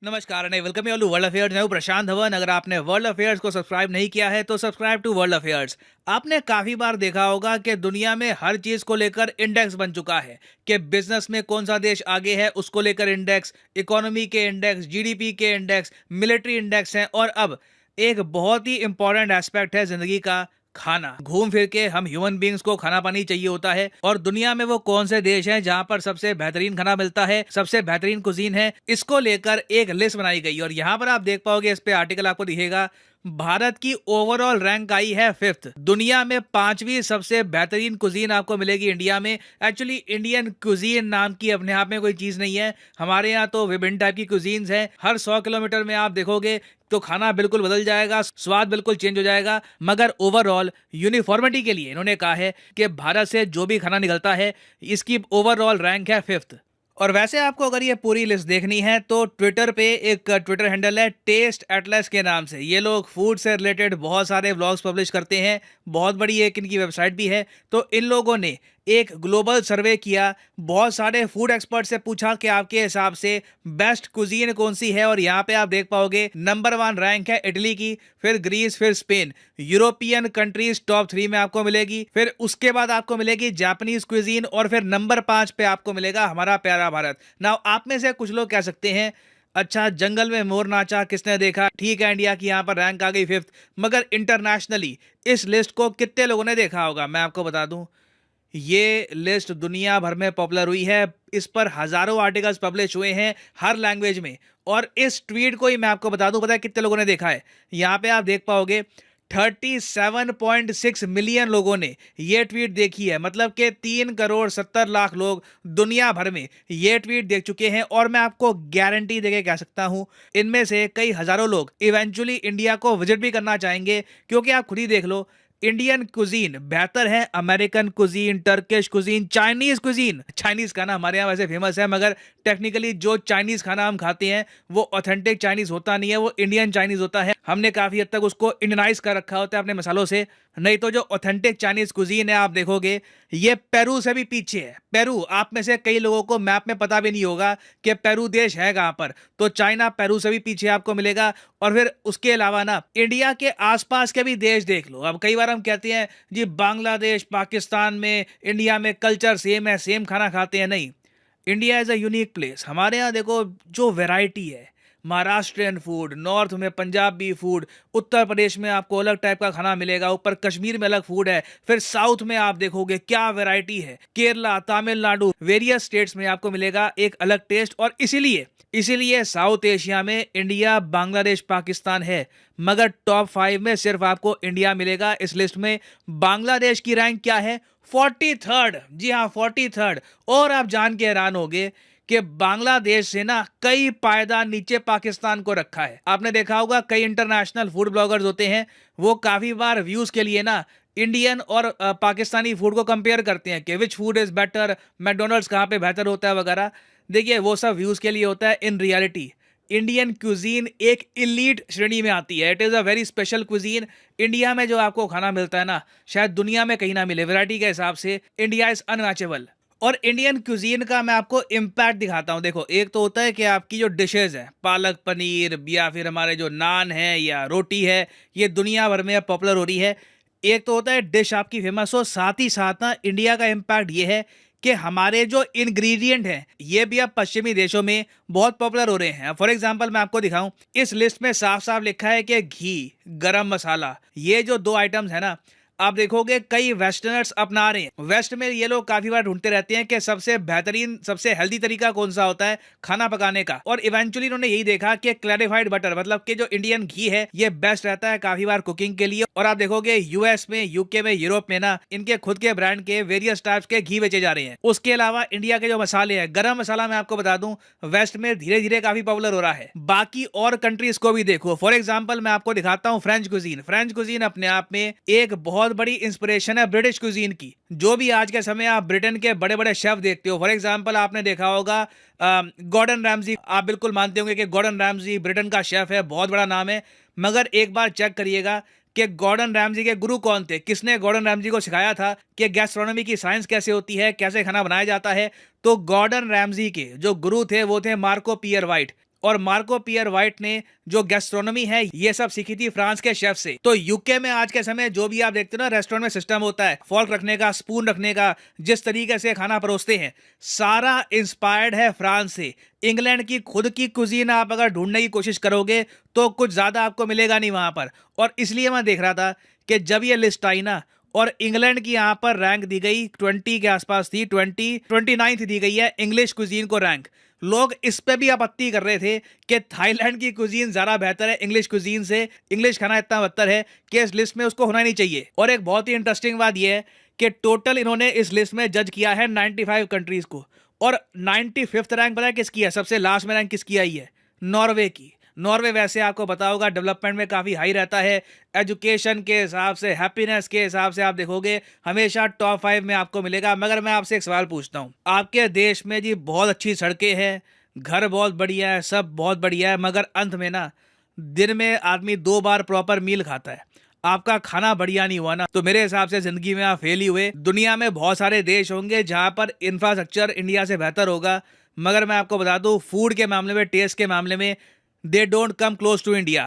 नमस्कार and welcome you to world affairs. मैं हूं प्रशांत धवन। अगर आपने वर्ल्ड अफेयर्स को सब्सक्राइब नहीं किया है तो सब्सक्राइब टू वर्ल्ड अफेयर्स। आपने काफी बार देखा होगा कि दुनिया में हर चीज को लेकर इंडेक्स बन चुका है कि बिजनेस में कौन सा देश आगे है उसको लेकर इंडेक्स, इकोनॉमी के इंडेक्स, जीडीपी के इंडेक्स, मिलिट्री इंडेक्स हैं। और अब एक बहुत ही इंपॉर्टेंट एस्पेक्ट है जिंदगी का, खाना। घूम फिर के हम ह्यूमन बींग्स को खाना पानी चाहिए होता है, और दुनिया में वो कौन से देश हैं जहां पर सबसे बेहतरीन खाना मिलता है, सबसे बेहतरीन कुजीन है, इसको लेकर एक लिस्ट बनाई गई। और यहाँ पर आप देख पाओगे, इस पे आर्टिकल आपको दिखेगा, भारत की ओवरऑल रैंक आई है 5th। दुनिया में 5वीं सबसे बेहतरीन कुजीन आपको मिलेगी इंडिया में। एक्चुअली इंडियन कुजीन नाम की अपने आप में कोई चीज नहीं है। हमारे यहाँ तो विभिन्न टाइप की कुजीन्स हैं। हर 100 किलोमीटर में आप देखोगे तो खाना बिल्कुल बदल जाएगा, स्वाद बिल्कुल चेंज हो जाएगा। मगर ओवरऑल यूनिफॉर्मिटी के लिए इन्होंने कहा है कि भारत से जो भी खाना निकलता है इसकी ओवरऑल रैंक है 5th। और वैसे आपको अगर ये पूरी लिस्ट देखनी है तो ट्विटर पे एक ट्विटर हैंडल है टेस्ट एटलस के नाम से। ये लोग फूड से रिलेटेड बहुत सारे व्लॉग्स पब्लिश करते हैं, बहुत बड़ी एक इनकी वेबसाइट भी है। तो इन लोगों ने एक ग्लोबल सर्वे किया, बहुत सारे फूड एक्सपर्ट से पूछा कि आपके हिसाब से बेस्ट कुजीन कौन सी है। और यहाँ पे आप देख पाओगे नंबर 1 रैंक है इटली की, फिर ग्रीस, फिर स्पेन। यूरोपियन कंट्रीज टॉप 3 में आपको मिलेगी, फिर उसके बाद आपको मिलेगी जापानीज कुजीन, और फिर नंबर 5 पे आपको मिलेगा हमारा प्यारा भारत। नाउ आप में से कुछ लोग कह सकते हैं, अच्छा जंगल में मोर नाचा किसने देखा। ठीक है, इंडिया की यहाँ पर रैंक आ गई 5th, मगर इंटरनेशनली इस लिस्ट को कितने लोगों ने देखा होगा मैं आपको बता दूं। ये लिस्ट दुनिया भर में पॉपुलर हुई है, इस पर हजारों आर्टिकल्स पब्लिश हुए हैं हर लैंग्वेज में। और इस ट्वीट को ही मैं आपको बता दूं, पता है कितने लोगों ने देखा है। यहाँ पे आप देख पाओगे 37.6 मिलियन लोगों ने ये ट्वीट देखी है। मतलब कि 3,70,00,000 लोग दुनिया भर में ये ट्वीट देख चुके हैं। और मैं आपको गारंटी देके कह सकता हूं, इनमें से कई हजारों लोग इवेंचुअली इंडिया को विजिट भी करना चाहेंगे। क्योंकि आप खुद ही देख लो, इंडियन कुजीन बेहतर है American cuisine, Turkish cuisine, Chinese cuisine. Chinese खाना हमारे यहाँ वैसे फेमस है, मगर टेक्निकली जो चाइनीज खाना हम खाते हैं वो ऑथेंटिक चाइनीज होता नहीं है, वो इंडियन चाइनीज होता है। हमने काफी हद तक उसको इंडियनाइज कर रखा होता है अपने मसालों से। नहीं तो जो ऑथेंटिक चाइनीज कुजीन है आप देखोगे ये पेरू से भी पीछे है। पेरू, आप में से कई लोगों को मैप में पता भी नहीं होगा कि पेरू देश है कहां पर। तो चाइना पेरू से भी पीछे आपको मिलेगा। और फिर उसके अलावा ना, इंडिया के आसपास के भी देश देख लो। अब कई बार हम कहते हैं जी बांग्लादेश, पाकिस्तान में, इंडिया में कल्चर सेम है, सेम खाना खाते हैं। नहीं, India is a unique place. हमारे यहाँ देखो जो वैरायटी है, महाराष्ट्रियन फूड, नॉर्थ में पंजाबी फूड, उत्तर प्रदेश में आपको अलग टाइप का खाना मिलेगा, ऊपर कश्मीर में अलग फूड है, फिर साउथ में आप देखोगे क्या वैरायटी है, केरला, तमिलनाडु, वेरियस स्टेट्स में आपको मिलेगा एक अलग टेस्ट। और इसीलिए साउथ एशिया में इंडिया, बांग्लादेश, पाकिस्तान है, मगर टॉप 5 में सिर्फ आपको इंडिया मिलेगा इस लिस्ट में। बांग्लादेश की रैंक क्या है? 43rd। जी हाँ, 43rd। और आप जान के हैरान होगे कि बांग्लादेश से ना कई पायदान नीचे पाकिस्तान को रखा है। आपने देखा होगा कई इंटरनेशनल फूड ब्लॉगर्स होते हैं, वो काफी बार व्यूज के लिए ना इंडियन और पाकिस्तानी फूड को कंपेयर करते हैं कि which food is better, McDonald's कहाँ पे बेहतर होता है वगैरह। देखिए वो सब व्यूज के लिए होता है। इन रियलिटी इंडियन क्यूजीन एक इलीट श्रेणी में आती है। It is a very special cuisine. India में जो आपको खाना मिलता है ना, शायद दुनिया में कहीं ना मिले। वैरायटी के हिसाब से इंडिया इज अनमैचेबल। और इंडियन क्यूजीन का मैं आपको इम्पैक्ट दिखाता हूं। देखो, एक तो होता है कि आपकी जो डिशेज है, पालक पनीर या फिर हमारे जो नान है या रोटी है, ये दुनिया भर में पॉपुलर हो रही है। एक तो होता है डिश आपकी फेमस हो, साथ ही साथ ना इंडिया का इम्पैक्ट ये है कि हमारे जो इंग्रेडिएंट हैं ये भी अब पश्चिमी देशों में बहुत पॉपुलर हो रहे हैं। फॉर एग्जांपल मैं आपको दिखाऊं, इस लिस्ट में साफ साफ लिखा है कि घी, गरम मसाला, ये जो 2 आइटम्स है ना, आप देखोगे कई वेस्टर्नर्स अपना रहे हैं। वेस्ट में ये लोग काफी बार ढूंढते रहते हैं कि सबसे बेहतरीन, सबसे हेल्दी तरीका कौन सा होता है खाना पकाने का। और इवेंचुअली इन्होंने यही देखा कि क्लैरिफाइड बटर, मतलब कि जो इंडियन घी है, ये बेस्ट रहता है काफी बार कुकिंग के लिए। और आप देखोगे यूएस में, यूके में, यूरोप में ना इनके खुद के ब्रांड के वेरियस टाइप्स के घी बेचे जा रहे हैं। उसके अलावा इंडिया के जो मसाले हैं, गरम मसाला मैं आपको बता दूं वेस्ट में धीरे धीरे काफी पॉपुलर हो रहा है। बाकी और कंट्रीज को भी देखो। फॉर एग्जाम्पल मैं आपको दिखाता हूँ फ्रेंच कुजीन। फ्रेंच कुजीन अपने आप में एक बहुत बड़ी इंस्पिरेशन है ब्रिटिश कुजीन की। जो भी आज के समय आप ब्रिटेन के बड़े बड़े शेफ देखते हो, फॉर एग्जांपल आपने देखा होगा गॉर्डन रैमजी। आप बिल्कुल मानते होंगे कि गॉर्डन रैमजी ब्रिटेन का शेफ है, बहुत बड़ा नाम है। मगर एक बार चेक करिएगा कि गॉर्डन रैमजी के गुरु कौन थे, किसने गॉर्डन रैमजी को सिखाया था कि गैस्ट्रोनॉमी की साइंस कैसे होती है, कैसे खाना बनाया जाता है। तो गॉर्डन रैमजी के जो गुरु थे वो थे मार्को पियर वाइट। और मार्को पियर वाइट ने जो गैस्ट्रोनॉमी है ये सब सीखी थी फ्रांस के शेफ से। तो यूके में आज के समय जो भी आप देखते हो ना रेस्टोरेंट में सिस्टम होता है फॉर्क रखने का, स्पून रखने का, जिस तरीके से खाना परोसते हैं, सारा इंस्पायर्ड है फ्रांस से। इंग्लैंड की खुद की कुजीन आप अगर ढूंढने की कोशिश करोगे तो कुछ ज्यादा आपको मिलेगा नहीं वहां पर। और इसलिए मैं देख रहा था कि जब ये लिस्ट आई ना और इंग्लैंड की यहां पर रैंक दी गई 20 के आसपास थी, 29 दी गई है इंग्लिश कुजीन को रैंक। लोग इस पे भी आपत्ति कर रहे थे कि थाईलैंड की कुजीन ज्यादा बेहतर है इंग्लिश कुजीन से, इंग्लिश खाना इतना बेहतर है कि इस लिस्ट में उसको होना ही नहीं चाहिए। और एक बहुत ही इंटरेस्टिंग बात यह है कि टोटल इन्होंने इस लिस्ट में जज किया है 95 कंट्रीज को, और 95th रैंक पता है किसकी है? सबसे लास्ट में रैंक किसकी आई है? नॉर्वे की। नॉर्वे वैसे आपको पता होगा डेवलपमेंट में काफ़ी हाई रहता है, एजुकेशन के हिसाब से, हैप्पीनेस के हिसाब से आप देखोगे हमेशा टॉप 5 में आपको मिलेगा। मगर मैं आपसे एक सवाल पूछता हूँ, आपके देश में जी बहुत अच्छी सड़कें हैं, घर बहुत बढ़िया है, सब बहुत बढ़िया है, मगर अंत में ना दिन में आदमी 2 बार प्रॉपर मील खाता है, आपका खाना बढ़िया नहीं हुआ ना, तो मेरे हिसाब से जिंदगी में आप फेल ही हुए। दुनिया में बहुत सारे देश होंगे जहां पर इंफ्रास्ट्रक्चर इंडिया से बेहतर होगा, मगर मैं आपको बता दूं फूड के मामले में, टेस्ट के मामले में they don't come close to India.